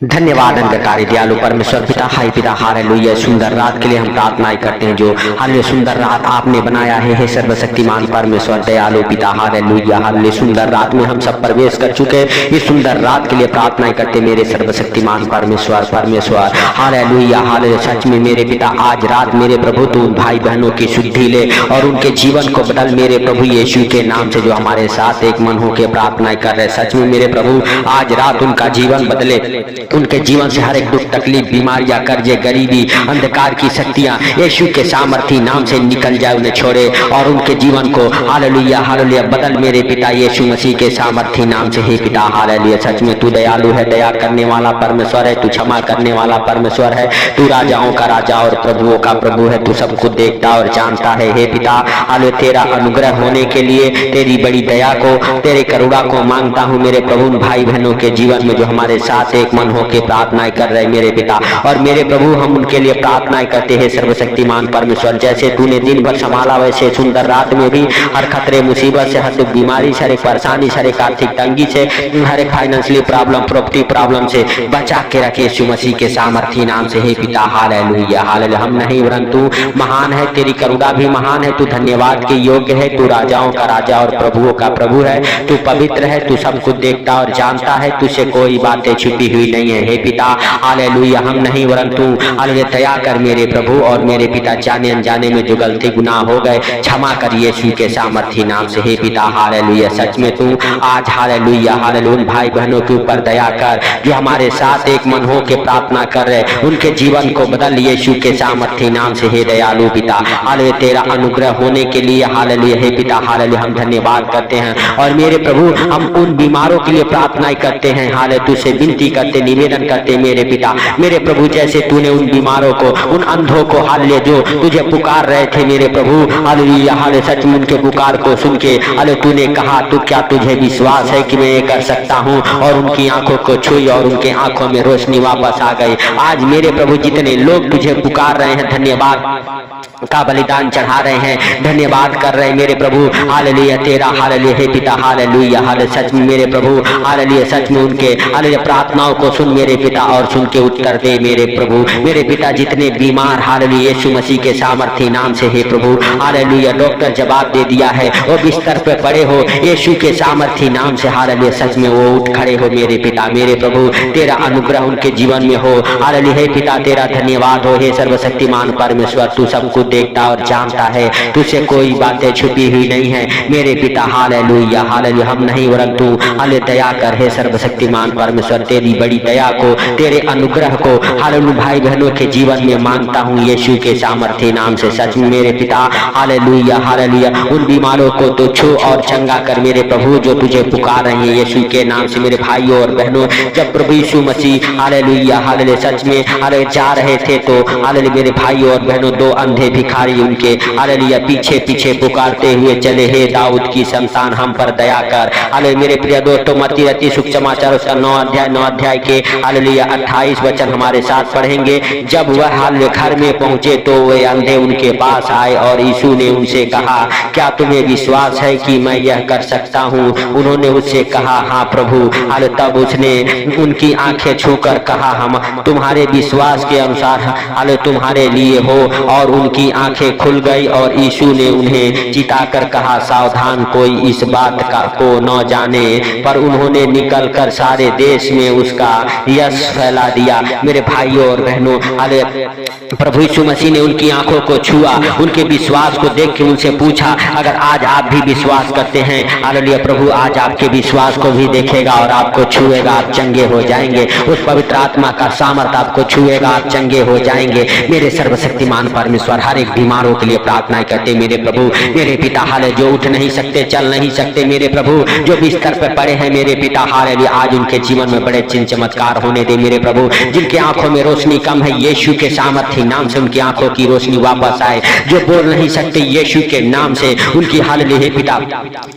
धन्यवाद अंधकारी दयालु परमेश्वर पिता, हाय पिता, हालेलुया। सुंदर रात के लिए हम प्रार्थनाएं करते हैं जो हालेलुया सुंदर रात आपने बनाया है। हे सर्वशक्तिमान परमेश्वर दयालु पिता, हालेलुया हालेलुया। सुंदर रात में हम सब प्रवेश कर चुके हैं। इस सुंदर रात के लिए प्रार्थनाएं करते मेरे सर्वशक्तिमान परमेश्वर हालेलुया हालेलुया। सच में मेरे पिता आज रात मेरे प्रभु तू उन भाई बहनों की शुद्धि ले और उनके जीवन को बदल मेरे प्रभु यीशु के नाम से, जो हमारे साथ एक मन होकर प्रार्थनाएं कर रहे। सच में मेरे प्रभु आज रात उनका जीवन बदले, उनके जीवन से हर एक दुख तकलीफ बीमारियां कर्जे गरीबी अंधकार की शक्तियां यीशु के सामर्थी नाम से निकल जाए, उन्हें छोड़े और उनके जीवन को हालेलुया हालेलुया बदल मेरे पिता यीशु मसीह के सामर्थी नाम से। हे पिता हालेलुया। सच में तू दयालु है, दया करने वाला परमेश्वर है, तू क्षमा करने वाला परमेश्वर है, तू राजाओं का राजा और प्रभुओं का प्रभु है, तू सब कुछ देखता और जानता है। हे पिता हालेलुया तेरा अनुग्रह होने के लिए तेरी बड़ी दया को, तेरे करुणा को मांगता हूँ मेरे प्रभु भाई बहनों के जीवन में जो हमारे साथ एक मन होकर प्रार्थनाएं कर रहे मेरे पिता और मेरे प्रभु। हम उनके लिए प्रार्थनाएं करते हैं सर्वशक्तिमान परमेश्वर। जैसे तूने दिन भर संभाला वैसे सुंदर रात में भी हर खतरे मुसीबत से, हर दुख बीमारी से, हर एक परेशानी से, हर एक आर्थिक तंगी से, हर एक फाइनेंशियली प्रॉब्लम प्रॉपर्टी प्रॉब्लम से बचा के रखे यीशु मसीह के सामर्थी नाम से। हे पिता हालेलुया हालेलुया। हम नहीं परंतु महान है, तेरी करुणा भी महान है, तू धन्यवाद के योग्य है, तू राजाओं का राजा और प्रभुओं का प्रभु है, तू पवित्र है, तू सब कुछ देखता और जानता है, तुझसे कोई बातें छिपी हुई नहीं है। हे पिता हालेलुया। हम नहीं परंतु हालेलुया दया कर मेरे प्रभु और मेरे पिता, जाने अनजाने में जो गलती गुनाह हो गए क्षमा कर यीशु के सामर्थी नाम से। हे पिता हालेलुया। सच में तू आज हालेलुया हालेलुया उन भाई बहनों के ऊपर दया कर जो हमारे साथ एक मन हो के प्रार्थना कर रहे, उनके जीवन को बदल यीशु के सामर्थी नाम से। हे दयालु पिता हालेलुया तेरा अनुग्रह होने के लिए हालेलुया। हे पिता हालेलुया हम धन्यवाद करते हैं और मेरे प्रभु हम उन बीमारों के लिए प्रार्थनाएं करते हैं हालेलुया, तुझसे विनती करते निवेदन करते मेरे पिता मेरे प्रभु, जैसे तूने उन बीमारों को, उन अंधों को हालेलुया जो तुझे पुकार रहे थे मेरे प्रभु हालेलुया हालेलुया। सच में उनके पुकार को सुन के हालेलुया तूने कहा तू क्या तुझे विश्वास है कि मैं ये कर सकता हूँ, और उनकी आंखों को छुई और उनके आंखों में रोशनी वापस आ गई। आज मेरे प्रभु जितने लोग तुझे पुकार रहे हैं, धन्यवाद का बलिदान चढ़ा रहे हैं, धन्यवाद कर रहे हैं मेरे प्रभु हालेलुया तेरा हालेलुया। हे पिता हालेलुया हालेलुया। सच में मेरे प्रभु हालेलुया सच में उनके हालेलुया प्रार्थनाओं को सुन मेरे पिता और सुन के उत्तर दे मेरे प्रभु मेरे पिता। जितने बीमार हालेलुया यीशु मसीह के सामर्थी नाम से हे प्रभु हालेलुया, डॉक्टर जवाब दे दिया है, वो बिस्तर पे पड़े हो यीशु के सामर्थी नाम से हालेलुया। सच में वो उठ खड़े हो मेरे पिता मेरे प्रभु, तेरा अनुग्रह उनके जीवन में हो हालेलुया। हे पिता तेरा धन्यवाद हो। हे सर्वशक्तिमान परमेश्वर तू सब कुछ देखता और जानता है, तुझसे कोई बातें छुपी हुई नहीं है मेरे पिता हालेलुया हालेलुया। हम नहीं परंतु हालेलुया दया कर हे सर्वशक्तिमान परमेश्वर, तेरी बड़ी दया को, तेरे अनुग्रह को हालेलुया भाई बहनों के जीवन में मांगता हूँ यीशु के सामर्थी नाम से। सच में मेरे पिता हालेलुया हालेलुया उन बीमारों को तो छू और चंगा कर मेरे प्रभु जो तुझे पुकार रहे हैं यीशु के नाम से। मेरे भाइयों और बहनों जब प्रभु यीशु मसीह हालेलुया हालेलुया सच में हालेलुया जा रहे थे तो हालेलुया मेरे भाइयों और बहनों दो अंधे भिखारी उनके हालेलुया पीछे पीछे पुकारते हुए चले, हे दाऊद की संतान हम पर दया कर। हालेलुया मेरे प्रिय दोस्तों मत्ती रची सुख समाचार उसका 9 अध्याय के हालेलुया 28 वचन हमारे साथ पढ़ेंगे। जब वह हालेलुया घर में पहुंचे तो वे अंधे उनके पास आए और यीशु ने उनसे कहा क्या तुम्हें विश्वास है कि मैं यह कर सकता हूँ? उन्होंने उससे कहा हाँ प्रभु। हालेलुया तब उसने उनकी आंखें छूकर कहा हम तुम्हारे विश्वास के अनुसार हालेलुया तुम्हारे लिए हो, और उनकी आंखें खुल गई। और यीशु ने उन्हें चिताकर कहा सावधान कोई इस बात को न जाने, पर उन्होंने निकलकर सारे देश में उसका यश फैला दिया। मेरे भाइयों और बहनों हालेलुया प्रभु यीशु मसीह ने उनकी आंखों को छुआ, उनके विश्वास को देख के उनसे पूछा अगर आज आप भी विश्वास करते हैं हालेलुया प्रभु आज आपके विश्वास को भी देखेगा और आपको छुएगा, आप चंगे हो जाएंगे। उस पवित्र आत्मा का सामर्थ आपको छुएगा, आप चंगे हो जाएंगे। मेरे सर्वशक्तिमान परमेश्वर हर एक बीमारों के लिए प्रार्थनाएं करते मेरे प्रभु मेरे पिता हालेलुया जो उठ नहीं सकते चल नहीं सकते मेरे प्रभु, जो बिस्तर पर पड़े हैं मेरे पिता हालेलुया आज उनके जीवन में बड़े चिन्ह चमत्कार होने दे मेरे प्रभु। जिनके आंखों में रोशनी कम है यीशु के सामर्थी नाम से उनकी आंखों की रोशनी वापस आए। जो बोल नहीं सकते यीशु के नाम से उनकी हालेलुया हे पिता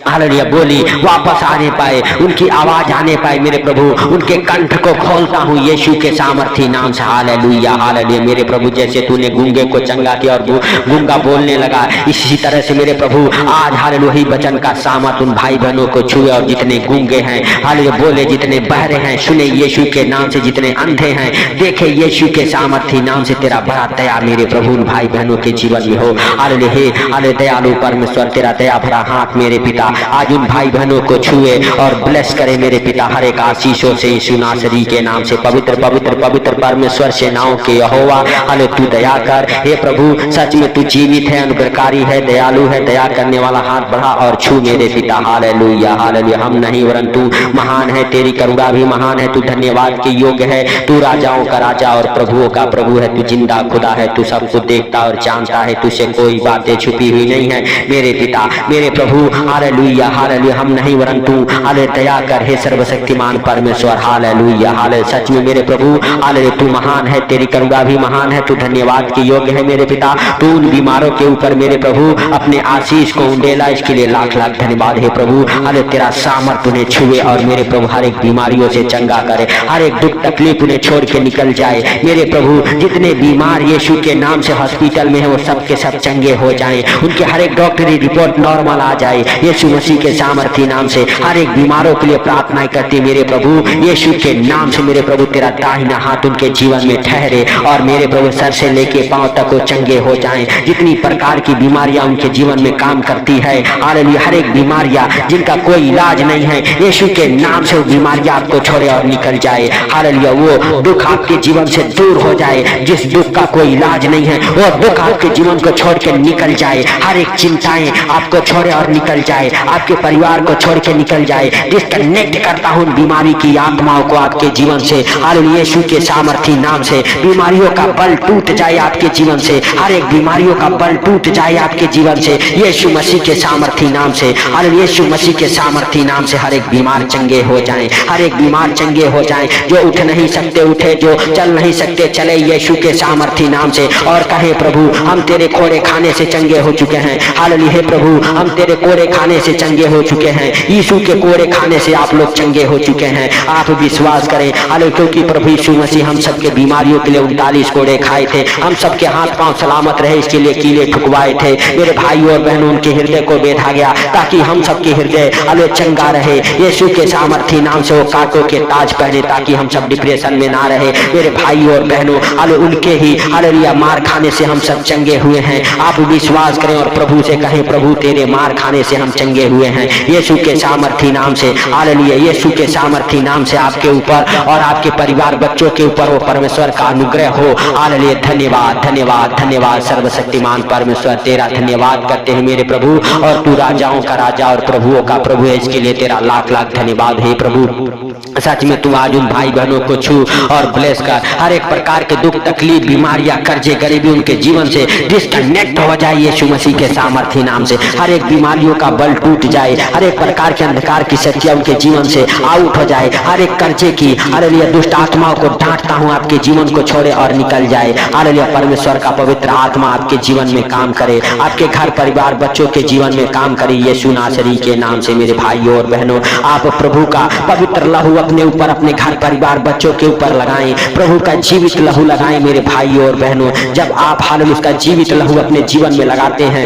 हालेलुया बोली वापस आने पाए, उनकी आवाज आने पाए मेरे प्रभु। उनके कंठ को खोलता हूँ यीशु के सामर्थी नाम से हालेलुया हालेलुया मेरे प्रभु। जैसे तूने गूंगे को चंगा किया और गूंगा बोलने लगा। इसी तरह से मेरे प्रभु आज हालेलुया वही वचन का सामर्थ उन भाई बहनों को छुए और जितने गूंगे हैं हालेलुया बोले, जितने बहरे हैं सुने यीशु के नाम से, जितने अंधे हैं देखे यीशु के सामर्थी नाम से। तेरा बड़ा दया मेरे प्रभु उन भाई बहनों के जीवन में हो। हालेलुया हे हालेलुया दयालु परमेश्वर, तेरा दया भरा हाथ मेरे पिता आज उन भाई बहनों को छुए और ब्लेस करे मेरे पिता हर एक आशीषों से यीशु नासरी के नाम से। पवित्र पवित्र पवित्र परमेश्वर सेनाओं के यहोवा हालेलुया तू दया कर। हे प्रभु सच में तू जीवित है, अनुग्रहकारी है, दयालु है, दया करने वाला हाथ बढ़ा और छू मेरे पिता। हालेलुया हालेलुया हम नहीं वरन तू महान है, तेरी करुणा भी महान है, तू धन्यवाद के योग्य है, तू राजाओं का राजा और प्रभुओं का प्रभु है, तू जिंदा खुदा है, तू सब कुछ देखता और जानता है, तुझसे कोई बातें छुपी हुई नहीं है मेरे पिता मेरे प्रभु। हालेलुया हालेलुया हम नहीं वरन तू हालेलुया दया कर हे सर्वशक्तिमान परमेश्वर। हालेलुया हालेलुया सच में मेरे प्रभु हालेलुया तू महान है, तेरी करुणा भी महान है, तू धन्यवाद के योग्य है मेरे पिता। तू उन बीमारों के ऊपर मेरे प्रभु अपने आशीष को उंडेला, इसके लिए लाख लाख धन्यवाद हे प्रभु। हालेलुया तेरा सामर्थ उन्हें छुए और मेरे प्रभु हर एक बीमारियों से चंगा करे, हर एक दुख तकलीफ उन्हें छोड़ के निकल जाए मेरे प्रभु। जितने बीमार यीशु के नाम से हॉस्पिटल में है वो सब के सब चंगे हो जाएं, उनके हर एक डॉक्टरी रिपोर्ट नॉर्मल आ जाए यीशु मसीह के सामर्थी नाम से। हर एक बीमारों के लिए प्रार्थनाएं करती मेरे प्रभु यीशु के नाम से मेरे प्रभु। तेरा दाहिना हाथ उनके जीवन में ठहरे और मेरे प्रभु सर से लेके पांव तक वो चंगे हो जाएं। जितनी प्रकार की बीमारियां उनके जीवन में काम करती है हालेलुया हर एक बीमारियां जिनका कोई इलाज नहीं है यीशु के नाम से वो बीमारियां आपको छोड़े और निकल जाए। हालेलुया वो दुख आपके जीवन से दूर हो जाए, जिस दुख का कोई इलाज नहीं है वो दुख आपके जीवन को छोड़ के निकल जाए। हर एक चिंताएं आपको छोड़े और निकल जाए, आपके परिवार को छोड़ के निकल जाए। डिस्कनेक्ट करता हूँ बीमारी की आत्माओं को आपके जीवन से हालेलुया यीशु के सामर्थी नाम से। बीमारियों का बल टूट जाए आपके जीवन से, हर एक बीमारियों का बल टूट जाए आपके जीवन से यीशु मसीह के सामर्थी नाम से। हालेलुया यीशु मसीह के सामर्थी नाम से हर एक बीमार चंगे हो जाएं, हर एक बीमार चंगे हो जाएं। जो उठ नहीं सकते उठे, जो चल नहीं सकते चले यीशु के सामर्थी नाम से। और कहे प्रभु हम तेरे कोड़े खाने से चंगे हो चुके हैं। हालेलुया हे प्रभु हम तेरे कोड़े खाने से चंगे हो चुके हैं, यीशु के कोड़े खाने से आप लोग चंगे हो चुके हैं। आप विश्वास करें हालेलुया क्योंकि प्रभु यीशु मसीह हम सबके बीमारियों के लिए 39 कोड़े खाए थे, हम सबके हाथ पांव सलामत रहे इसके लिए कीले ठुकवाए थे मेरे भाई और बहनों। उनके हृदय को बेधा गया ताकि हम सबके हृदय हालेलुया चंगा रहे यीशु के सामर्थी नाम से। वो कांटों के ताज पहने ताकि हम सब डिप्रेशन में ना रहे मेरे भाई और बहनों। हालेलुया उनके ही हालेलुया मार खाने से हम सब चंगे हुए हैं। आप विश्वास करें और प्रभु से कहें प्रभु तेरे मार खाने से हम चंगे हुए हैं यीशु के सामर्थी नाम से। हालेलुया यीशु के सामर्थी नाम से आपके ऊपर और आपके परिवार बच्चों के ऊपर वो परमेश्वर का अनुग्रह हो। हालेलुया धन्यवाद धन्यवाद धन्यवाद सर्वशक्तिमान परमेश्वर, तेरा धन्यवाद करते हैं मेरे प्रभु। और तू राजाओं का राजा और प्रभुओं का प्रभु है, इसके लिए तेरा लाख लाख धन्यवाद है प्रभु। सच में तू आज उन भाई बहनों को छू और ब्लेस कर, हर एक प्रकार के दुख तकलीफ बीमारियां कर्जे गरीबी उनके जीवन से डिस्कनेक्ट हो जाए यीशु मसीह के सामर्थी नाम से। हर एक बीमारियों का बल टूट जाए, हर एक प्रकार के अंधकार की शक्तियां उनके जीवन से आउट हो जाए, हर एक कर्जे की हालेलुया दुष्ट आत्माओं को डांटता हूं आपके जीवन को छोड़े और निकल जाए। हालेलुया परमेश्वर का पवित्र आत्मा आपके जीवन में काम करे, आपके घर परिवार बच्चों के जीवन में काम करे यीशु नासरी के नाम से। मेरे भाइयों और बहनों आप प्रभु का पवित्र लहू अपने ऊपर, अपने घर परिवार बच्चों के ऊपर लगाएं, प्रभु का जीवित लहू लगाएं मेरे भाइयों और बहनों। जब आप हालेलुया उसका जीवित लहू अपने जीवन में लगाते हैं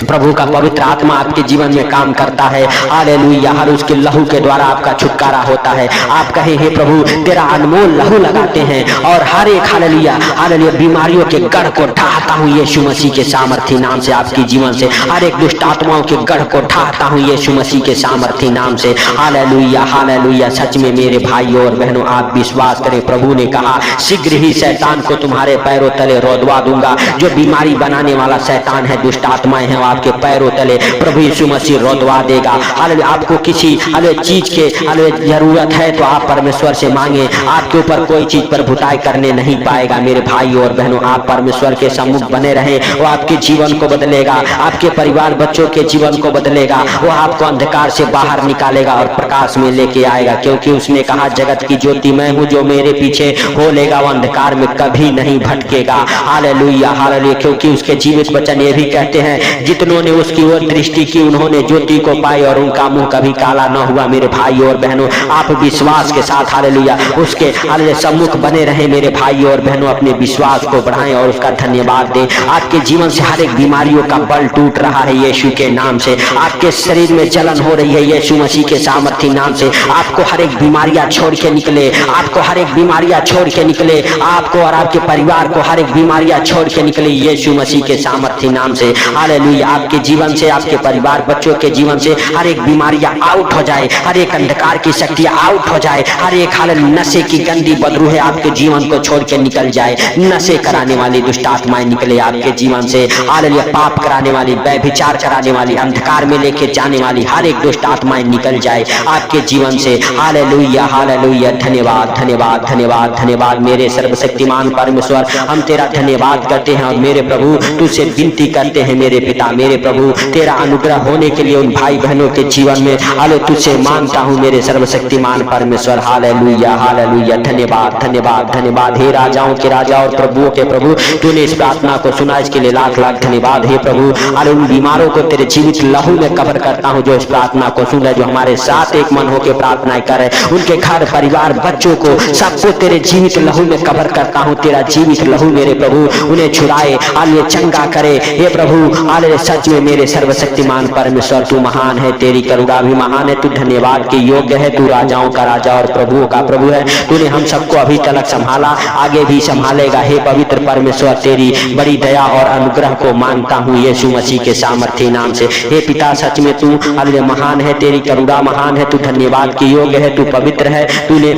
प्रभु का पवित्र आत्मा आपके जीवन में काम करता है। हालेलुया हर उसके लहू के द्वारा आपका छुटकारा होता है। आप कहें हे प्रभु तेरा अनमोल लहू लगाते हैं और हर एक हालेलुया हालेलुया बीमारियों के गढ़ को ढाता हूं यीशु मसीह के सामर्थी नाम से। आपके जीवन से हर एक दुष्ट आत्माओं के गढ़ को ढाता हूं यीशु मसीह के सामर्थी नाम से। हालेलुया हालेलुया सच में मेरे भाइयों और बहनों आप विश्वास करें, प्रभु ने कहा शीघ्र ही शैतान को तुम्हारे पैरों तले रोदवा दूंगा। जो बीमारी बनाने वाला शैतान है, दुष्ट आत्माएं हैं, आपके पैरों तले प्रभु यीशु मसीह रोदवा देगा। हालेलुया आपको किसी हालेलुया चीज के हालेलुया जरूरत है तो आप परमेश्वर से मांगे, आपके ऊपर कोई चीज पर भुताई करने नहीं पाएगा। मेरे भाइयों और बहनों आप परमेश्वर के सम्मुख बने रहें, वो आपके जीवन को बदलेगा, आपके परिवार बच्चों के जीवन को बदलेगा, वो आपको अंधकार से बाहर निकालेगा और प्रकाश में लेके आएगा। क्योंकि उसने कहा जगत की ज्योति मैं हूँ, जो मेरे पीछे हो लेगा वो अंधकार में कभी नहीं भटकेगा। हालेलुया हालेलुया क्योंकि उसके जीवित वचन ये भी कहते हैं जितनों ने उसकी ओर दृष्टि की उन्होंने ज्योति को पाई और उनका मुंह कभी काला न हुआ। मेरे भाई और बहनों, आप विश्वास के साथ हालेलुया उसके हालेलुया सम्मुख बने रहे। मेरे भाई और बहनों, अपने विश्वास को बढ़ाएं और उसका धन्यवाद दें। आपके जीवन से हर एक बीमारियों का बल टूट रहा है यीशु के नाम से। आपके शरीर में जलन हो रही है यीशु मसीह के सामर्थी नाम से। आपको हर एक बीमारियां छोड़ के निकले, आपको हर एक बीमारियां छोड़ के निकले, आपको और आपके परिवार को हर एक बीमारियां छोड़ के निकले यीशु मसीह के सामर्थी नाम से। हालेलुया आपके जीवन से, आपके परिवार बच्चों के जीवन से हर एक बीमारियां आउट हो जाए, हर एक अंधकार की शक्तियां आउट हो जाए, हर एक हालेलुया नशे की गंदी बदबू है आपके जीवन को छोड़ के निकल जाए। नशे कराने वाली दुष्ट आत्माएं निकले आपके जीवन से। हालेलुया पाप कराने वाली, व्यभिचार कराने वाली, अंधकार में लेके जाने वाली हर एक दुष्ट आत्माएं निकल जाए आपके जीवन से। हालेलुया हालेलुया धन्यवाद धन्यवाद धन्यवाद धन्यवाद मेरे सर्वशक्तिमान परमेश्वर, हम तेरा धन्यवाद करते हैं और मेरे प्रभु तुझसे विनती करते हैं मेरे पिता, मेरे प्रभु तेरा अनुग्रह होने के लिए उन भाई बहनों के जीवन में हाले तुझसे मांगता हूँ मेरे सर्वशक्तिमान परमेश्वर। हालेलुया हालेलुया धन्यवाद धन्यवाद धन्यवाद। हे राजाओं के राजा और प्रभुओं के प्रभु, तूने इस प्रार्थना को सुना, इसके लिए लाख लाख धन्यवाद। हे प्रभु हाले उन बीमारों को तेरे जीवित लहू में कवर करता हूँ जो इस प्रार्थना को सुन रहे, जो हमारे साथ एक मन होकर प्रार्थनाएं कर रहे, उनके घर परिवार बच्चों को सबको तेरे जीवित लहू में कवर करता हूँ। तेरा जीवित लहू मेरे प्रभु उन्हें छुड़ाए, हाले चंगा करे। हे प्रभु हाले सच में मेरे सर्वशक्तिमान परमेश्वर तू महान है, तेरी करुणा भी महान है, तू धन्यवाद के योग्य है, तू राजाओं का राजा और प्रभुओं का प्रभु है। तूने हम सबको अभी तक संभाला, आगे भी संभालेगा। हे पवित्र परमेश्वर तेरी बड़ी दया और अनुग्रह को मांगता हूँ यीशु मसीह के सामर्थ्य नाम से। हे पिता सच में तू हाले महान है, तेरी करुणा महान है, तू धन्यवाद के योग्य है, तू पवित्र है। तूने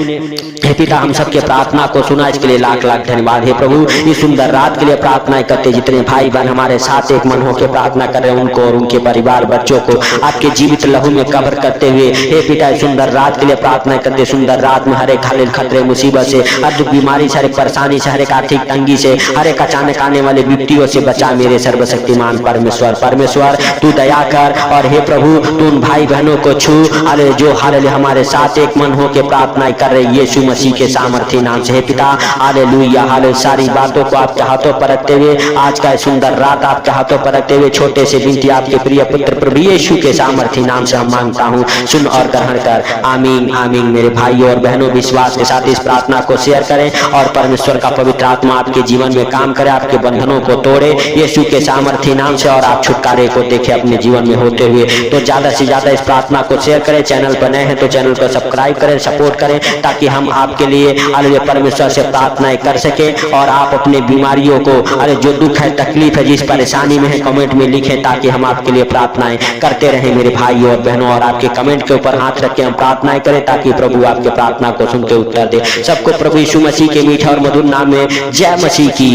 हे पिता हम सबके प्रार्थना को सुना, इसके लिए लाख लाख धन्यवाद। हे प्रभु इस सुंदर रात के लिए प्रार्थना करते जितने भाई बहन हमारे साथ एक मन होकर प्रार्थना कर रहे हैं, उनको और उनके परिवार बच्चों को आपके जीवित लहू में कवर करते हुए हे पिता इस सुंदर रात के लिए प्रार्थना करते। सुंदर रात में हर एक हाल खतरे मुसीबत से, हर दुख बीमारी से, हर एक परेशानी से, हर एक आर्थिक तंगी से, हर एक अचानक आने वाले विपत्तियों से बचा मेरे सर्वशक्तिमान परमेश्वर। परमेश्वर तू दया कर और हे प्रभु तू उन भाई बहनों को छू हाले जो हाले हमारे साथ एक मन होकर प्रार्थना कर रहे यीशु मसीह के सामर्थ्य नाम से। हे पिता हालेलुया हाले सारी बातों को आपके हाथों पर रखते हुए, आज का सुंदर रात आपके हाथों पर रखते हुए, छोटे से विनती आपके प्रिय पुत्र प्रभु यीशु के सामर्थ्य नाम से हम मांगता हूँ, सुन और ग्रहण कर। आमीन आमीन। मेरे भाइयों और बहनों विश्वास के साथ इस प्रार्थना को शेयर करें और परमेश्वर का पवित्र आत्मा आपके जीवन में काम करे, आपके बंधनों को तोड़े यीशु के सामर्थ्य नाम से और आप छुटकारे को देखें अपने जीवन में होते हुए। तो ज्यादा से ज्यादा इस प्रार्थना को शेयर करें। चैनल पर नए हैं तो चैनल को सब्सक्राइब करें, सपोर्ट करें, ताकि हम आपके लिए हालेलुया परमेश्वर से प्रार्थनाएं कर सके और आप अपने बीमारियों को अरे जो दुख है, तकलीफ है, जिस परेशानी में है कमेंट में लिखें, ताकि हम आपके लिए प्रार्थनाएं करते रहें मेरे भाइयों और बहनों। और आपके कमेंट के ऊपर हाथ रख के हम प्रार्थनाएं करें ताकि प्रभु आपके प्रार्थना को सुन के उत्तर दे। सबको प्रभु यीशु मसीह के मीठा और मधुर नाम में जय मसीह की।